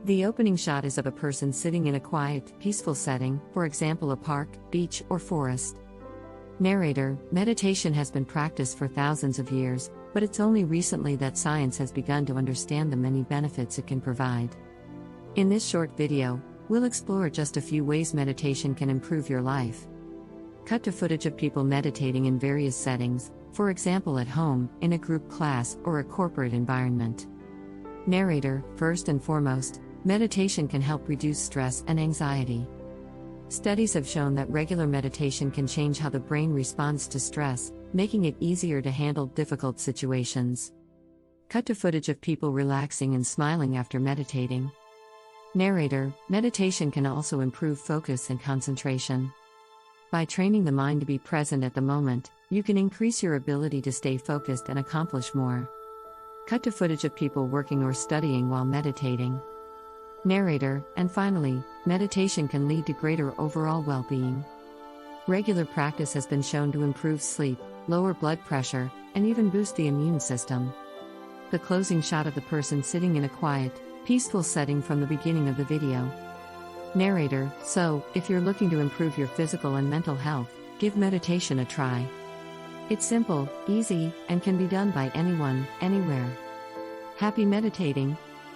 The opening shot is of a person sitting in a quiet, peaceful setting, for example a park, beach, or forest. Narrator: meditation has been practiced for thousands of years, but it's only recently that science has begun to understand the many benefits it can provide. In this short video, we'll explore just a few ways meditation can improve your life. Cut to footage of people meditating in various settings, for example at home, in a group class, or a corporate environment. Narrator: first and foremost, meditation can help reduce stress and anxiety. Studies have shown that regular meditation can change how the brain responds to stress, making it easier to handle difficult situations. Cut to footage of people relaxing and smiling after meditating. Narrator: meditation can also improve focus and concentration. By training the mind to be present at the moment, you can increase your ability to stay focused and accomplish more. Cut to footage of people working or studying while meditating. Narrator: and finally, meditation can lead to greater overall well-being. Regular practice has been shown to improve sleep, lower blood pressure, and even boost the immune system. The closing shot of the person sitting in a quiet, peaceful setting from the beginning of the video. Narrator: so, if you're looking to improve your physical and mental health, give meditation a try. It's simple, easy, and can be done by anyone, anywhere. Happy meditating!